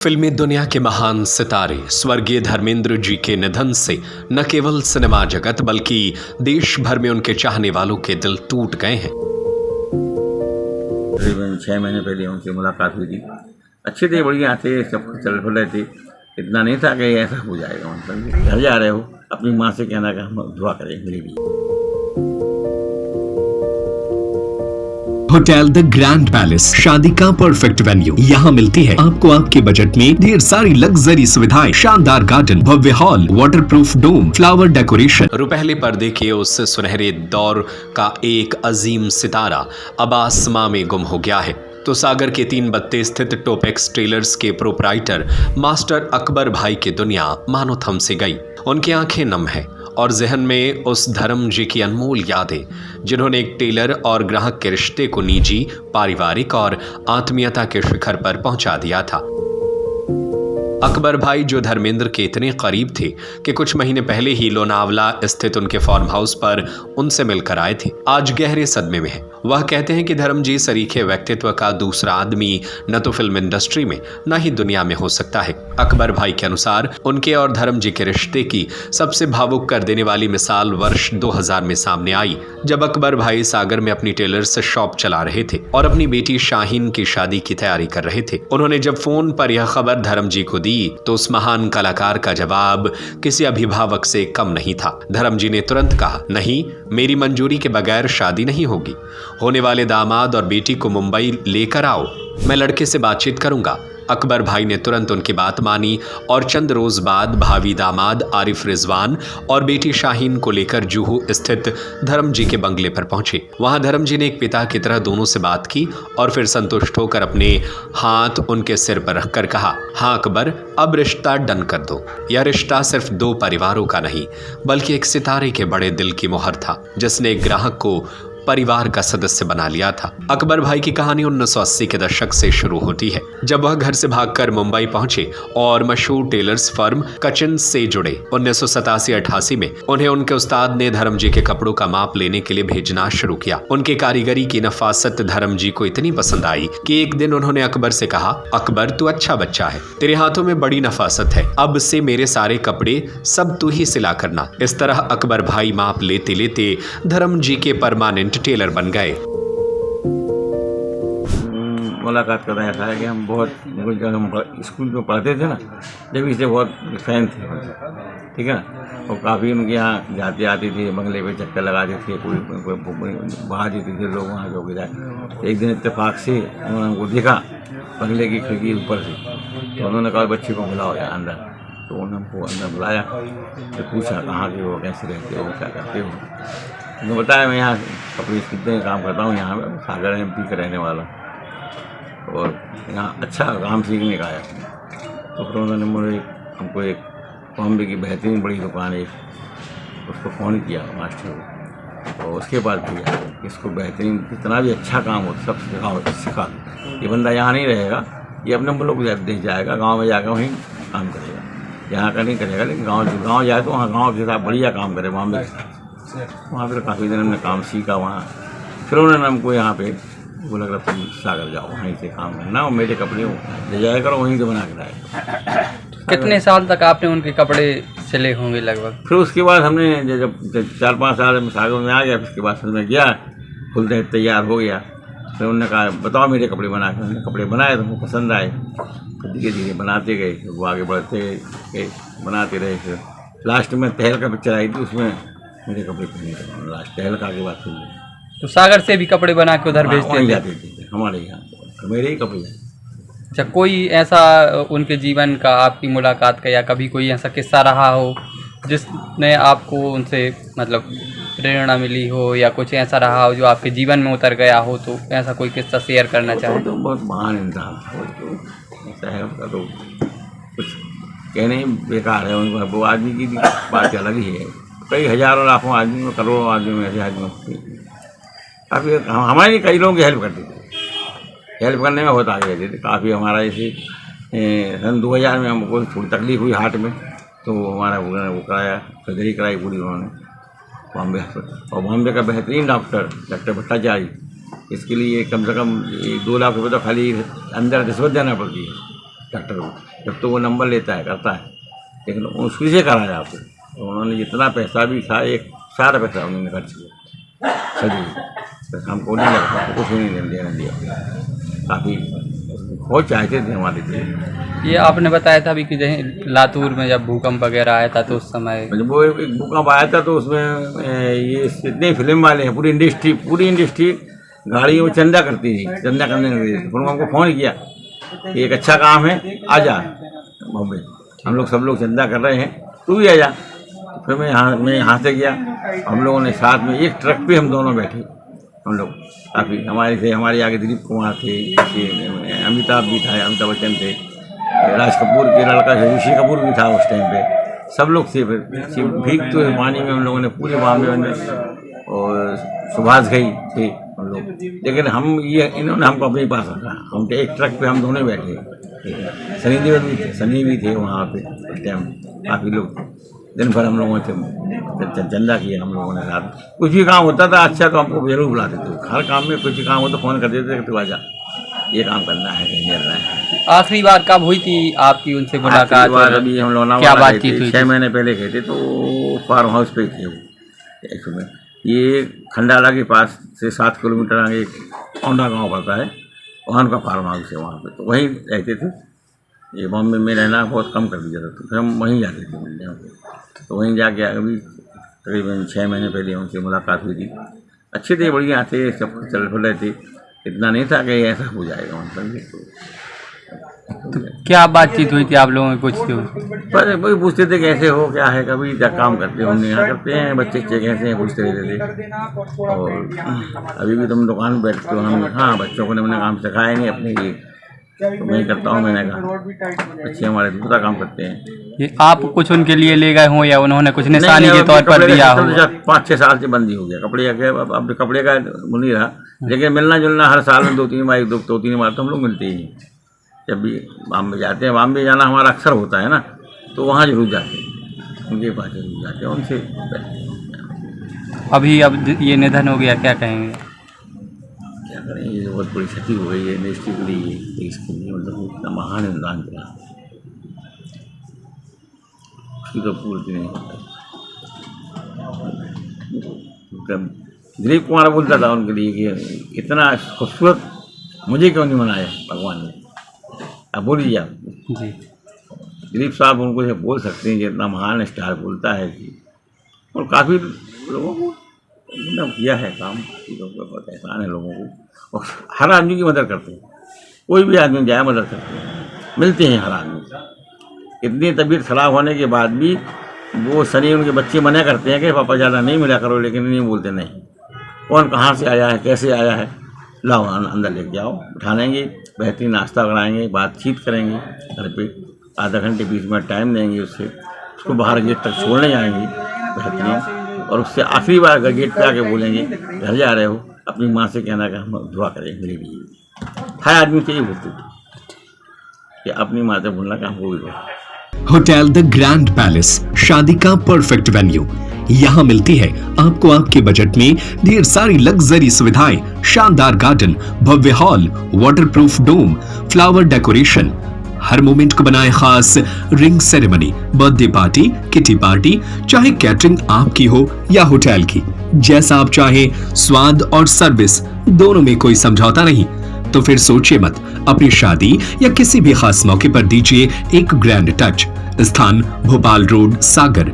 फिल्मी दुनिया के महान सितारे स्वर्गीय धर्मेंद्र जी के निधन से न केवल सिनेमा जगत बल्कि देश भर में उनके चाहने वालों के दिल टूट गए हैं। तकरीबन 6 महीने पहले उनसे मुलाकात हुई थी। अच्छे थे, बढ़िया थे, सब चल फिर रहे थे। इतना नहीं था कि ऐसा हो जाएगा। मतलब घर जा रहे हो, अपनी माँ से कहना कि हम दुआ करें मेरे लिए। होटल द ग्रैंड पैलेस शादी का परफेक्ट वेन्यू। यहाँ मिलती है आपको आपके बजट में ढेर सारी लग्जरी सुविधाएं, शानदार गार्डन, भव्य हॉल, वाटरप्रूफ डोम, फ्लावर डेकोरेशन। रुपहले पर्दे के उस सुनहरे दौर का एक अजीम सितारा अब आसमां में गुम हो गया है तो सागर के 3 बत्ते स्थित टोपेक्स टेलर्स के प्रोपराइटर मास्टर अकबर भाई की दुनिया मानो थम से गई। उनकी आंखें नम है और जहन में उस धर्म जी की अनमोल यादें जिन्होंने एक टेलर और ग्राहक के रिश्ते को निजी, पारिवारिक और आत्मीयता के शिखर पर पहुंचा दिया था। अकबर भाई जो धर्मेंद्र के इतने करीब थे कि कुछ महीने पहले ही लोनावला स्थित उनके फार्म हाउस पर उनसे मिलकर आए थे, आज गहरे सदमे में हैं। वह कहते हैं कि धर्म जी सरीखे व्यक्तित्व का दूसरा आदमी न तो फिल्म इंडस्ट्री में न ही दुनिया में हो सकता है। अकबर भाई के अनुसार उनके और धर्म जी के रिश्ते की सबसे भावुक कर देने वाली मिसाल वर्ष 2000 में सामने आई, जब अकबर भाई सागर में अपनी टेलर्स शॉप चला रहे थे और अपनी बेटी शाहीन की शादी की तैयारी कर रहे थे। उन्होंने जब फोन पर यह खबर धर्म जी को दी तो उस महान कलाकार का जवाब किसी अभिभावक से कम नहीं था। धर्म जी ने तुरंत कहा, नहीं, मेरी मंजूरी के बगैर शादी नहीं होगी। होने वाले दामाद और बेटी को मुंबई लेकर आओ, मैं लड़के से बातचीत करूंगा। अकबर भाई ने तुरंत उनकी बात मानी और चंद रोज बाद भावी दामाद आरिफ रिजवान और बेटी शाहीन को लेकर जुहू स्थित धर्म जी के बंगले पर पहुंचे। वहां धर्म जी ने एक पिता की तरह दोनों से बात की और फिर संतुष्ट होकर अपने हाथ उनके सिर पर रखकर कहा, हाँ अकबर, अब रिश्ता डन कर दो। यह रिश्ता सिर्फ 2 परिवारों का नहीं बल्कि एक सितारे के बड़े दिल की मोहर था जिसने एक ग्राहक को परिवार का सदस्य बना लिया था। अकबर भाई की कहानी 1980 के दशक से शुरू होती है, जब वह घर से भागकर मुंबई पहुंचे और मशहूर टेलर्स फर्म कचिन से जुड़े। 1987-88 में उन्हें उनके उस्ताद ने धर्म जी के कपड़ों का माप लेने के लिए भेजना शुरू किया। उनके कारीगरी की नफासत धर्म जी को इतनी पसंद आई कि एक दिन उन्होंने अकबर से कहा, अकबर, तू अच्छा बच्चा है, तेरे हाथों में बड़ी नफासत है, अब से मेरे सारे कपड़े सब तू ही सिला करना। इस तरह अकबर भाई माप लेते लेते धर्म जी के परमानेंट टेलर बन गए। मुलाकात करना ऐसा है कि हम बहुत स्कूल में पढ़ते थे ना, जब इसे बहुत फैन थे, ठीक है ना। और काफ़ी उनके यहाँ जाते आते थे, बंगले पे चक्कर लगाते थे, कोई बाहर जाते थे लोग वहाँ जो जाए। एक दिन इत्तेफाक से उन्होंने हमको देखा बंगले की खिड़की ऊपर से, तो उन्होंने कहा बच्चे को बुलाओ यार अंदर। तो उन्होंने हमको अंदर बुलाया, तो पूछा कहाँ के हो, कैसे रहते हो, क्या करते हो। उन्होंने बताया, मैं यहाँ कपड़े सीखने का काम करता हूँ, यहाँ पर सागर MP का रहने वाला, और यहाँ अच्छा काम सीखने का आया। तो फिर उन्होंने मुझे हमको एक बॉम्बे की बेहतरीन बड़ी दुकान है, उसको फ़ोन किया मास्टर को, और उसके बाद किया इसको बेहतरीन जितना भी अच्छा काम हो सब सिखा। ये बंदा यहाँ नहीं रहेगा, ये अपने मुल्क देश जाएगा, गाँव में जाकर वहीं काम करेगा, यहाँ का नहीं करेगा, लेकिन गाँव जाए तो वहाँ गाँव के साथ बढ़िया काम करे बॉम्बे के साथ। वहाँ पर काफ़ी दिन हमने काम सीखा वहाँ। फिर उन्होंने हमको यहाँ पे बोला कि तुम सागर जाओ, वहीं से काम करना और मेरे कपड़े ले जाया करो, वहीं से बना के लाया। कितने साल तक आपने उनके कपड़े सिले होंगे लगभग? फिर उसके बाद हमने जब 4-5 साल में सागर में आ गया, उसके बाद फिर मैं गया, फुल तैयार हो गया। फिर उन्होंने कहा बताओ मेरे कपड़े बना के। उन्होंने कपड़े बनाए तो हमको पसंद आए, तो धीरे धीरे बनाते गए, वो आगे बढ़ते गए, बनाते रहे। फिर लास्ट में तहलका पिक्चर आई थी, उसमें मेरे कपड़े पहने थे लास्ट तहलका के बाद। फिर तो सागर से भी कपड़े बना के उधर भेजते जाते थे हमारे यहाँ, मेरे ही कपड़े। अच्छा, कोई ऐसा उनके जीवन का, आपकी मुलाकात का या कभी कोई ऐसा किस्सा रहा हो जिसने आपको उनसे मतलब प्रेरणा मिली हो, या कुछ ऐसा रहा हो जो आपके जीवन में उतर गया हो, तो ऐसा कोई किस्सा शेयर करना चाहें? तो बहुत महान इंसान ऐसा है, उनका तो कुछ कहने ही बेकार है। उनका वो आदमी की बात अलग ही है। कई हज़ारों लाखों आदमी में, करोड़ों आदमी में, ऐसे आदमी काफ़ी हमारे कई लोगों की हेल्प करते थे, हेल्प करने में बहुत आगे रहते थे काफ़ी। हमारा जैसे सन 2000 में हमको थोड़ी तकलीफ हुई हार्ट में, तो हमारा वो कराया, सर्जरी कराई पूरी उन्होंने बॉम्बे। और बॉम्बे का बेहतरीन डॉक्टर भट्टाचार्य, इसके लिए कम से कम 2 लाख रुपये तो खाली अंदर रिश्वत देना पड़ती है। डॉक्टर को, जब तो वो नंबर लेता है करता है, लेकिन उसकी से कराया आपको। तो उन्होंने जितना पैसा भी था एक सारा पैसा उन्होंने खर्च किया, सभी पैसा हमको नहीं लगता, कुछ भी नहीं देने दिया। काफ़ी बहुत चाहते थे हमारे लिए। ये आपने बताया था अभी कि जैसे लातूर में जब भूकंप वगैरह आया था तो उस समय जब वो एक भूकंप आया था तो उसमें ये जितने फिल्म वाले हैं पूरी इंडस्ट्री गाड़ियों में चंदा करती थी, चंदा करने लगी। फिर हमको फ़ोन किया कि एक अच्छा काम है, आ जा बॉम्बे, हम लोग सब लोग चंदा कर रहे हैं, तू भी आ जा। फिर मैं यहाँ से गया, हम लोगों ने साथ में एक ट्रक पे हम दोनों बैठे, हम लोग काफ़ी हमारे आगे दिलीप कुमार थे, अमिताभ भी था, अमिताभ बच्चन थे, राज कपूर के लड़का ऋषि कपूर भी था उस टाइम पे, सब लोग थे। फिर भीगते हुए पानी में हम लोगों ने पूरे बॉम्बे में, और सुभाष घई थे हम लोग, लेकिन इन्होंने हमको अपने पास रखा। हम तो एक ट्रक पे हम दोनों बैठे, सनी भी थे वहाँ पे उस टाइम। काफ़ी लोग दिन भर हम लोगों से चंदा किया हम लोगों ने साथ। कुछ भी काम होता था अच्छा तो हमको जरूर बुलाते थे, हर काम में कुछ भी काम हो तो फ़ोन कर देते थे, तो आजा ये काम करना है, कहीं करना है। आखिरी बार कब हुई थी आपकी उनसे मुलाकात? अभी हम लोग क्या बातचीत हुई? 6 महीने पहले गए थे, तो फार्म हाउस पे थे वो एक में, ये खंडाला के पास से 7 किलोमीटर आगे औंडा गाँव पड़ता है, वहाँ उनका फार्म हाउस है, वहाँ पे तो वहीं रहते थे। ये बॉम्बे में रहना बहुत कम कर दिया था, तो फिर हम वहीं जाते थे मिलने को। तो वहीं जाके अभी तकरीबन 6 महीने पहले उनसे मुलाकात हुई थी। अच्छे थे, बढ़िया थे, सब चल फिर रहे थे, इतना नहीं था कि ऐसा हो जाएगा उनका। तो क्या बातचीत हुई थी आप लोगों में? पूछते हो पर वही पूछते थे कैसे हो, क्या है, कभी क्या काम करते हो, हम यहाँ करते हैं, बच्चे कैसे हैं, पूछते रहते थे। और अभी भी तुम दुकान में बैठते हो? हम हाँ, बच्चों को हमने काम सिखाया नहीं अपने लिए, तो मैं करता हूँ। मैंने कहा बच्चे हमारे दूसरा काम करते हैं। ये आप कुछ उनके लिए ले गए हो या उन्होंने कुछ निशानी के तौर पर दिया हो? 5-6 साल से बंदी हो गया कपड़े अब कपड़े का नहीं रहा, लेकिन मिलना जुलना हर साल में 2-3 बार तो हम लोग मिलते ही हैं। जब भी बॉम्बे जाते हैं, बॉम्बे जाना हमारा अक्सर होता है ना, तो वहाँ जरूर जाते हैं, उनके पास जरूर जाते हैं, उनसे। अभी अब ये निधन हो गया, क्या कहेंगे? क्या करें, ये बहुत बड़ी क्षति हो गई है इंडस्ट्री के लिए, देश के लिए, मतलब इतना महान इंसान था, उसकी तो पूर्ति नहीं होता। दिलीप कुमार बोलता था उनके लिए कि इतना खूबसूरत मुझे क्यों नहीं बनाया भगवान ने। अब बोलिए आप जी, दिलीप साहब उनको ये बोल सकते हैं कि इतना महान स्टार बोलता है कि, और काफ़ी लोगों को मतलब किया है काम, बहुत एहसान है लोगों को, और हर आदमी की मदद करते हैं, कोई भी आदमी जाए मदद करते हैं, मिलते हैं हर आदमी। इतनी तबीयत खराब होने के बाद भी वो सनी उनके बच्चे मना करते हैं कि पापा ज़्यादा नहीं मिला करो, लेकिन नहीं बोलते नहीं, कौन कहाँ से आया है, कैसे आया है, लाओ अंदर लेके जाओ, बिठा लेंगे, बेहतरीन नाश्ता कराएंगे, बातचीत करेंगे, घर पे आधा घंटे 20 मिनट टाइम देंगे, उसको बाहर गेट तक छोड़ने जाएंगे बेहतरीन, और उससे आखिरी बार अगर गेट पे आके बोलेंगे घर जा रहे हो, अपनी माँ से कहना कि हम दुआ करेंगे मेरे लिए। हर आदमी से ये बोलते कि अपनी माँ से बोलना कि हमको भी दो। होटल द ग्रैंड पैलेस, शादी का परफेक्ट वेन्यू। यहाँ मिलती है आपको आपके बजट में ढेर सारी लग्जरी सुविधाएं, शानदार गार्डन, भव्य हॉल, वाटरप्रूफ डोम, फ्लावर डेकोरेशन, हर मोमेंट को बनाए खास, ring ceremony, birthday party, kitty party, चाहे कैटरिंग आपकी हो या होटल की, जैसा आप चाहें, स्वाद और सर्विस दोनों में कोई समझौता नहीं। तो फिर सोचिए मत, अपनी शादी या किसी भी खास मौके पर दीजिए एक ग्रैंड टच। स्थान भोपाल रोड, सागर।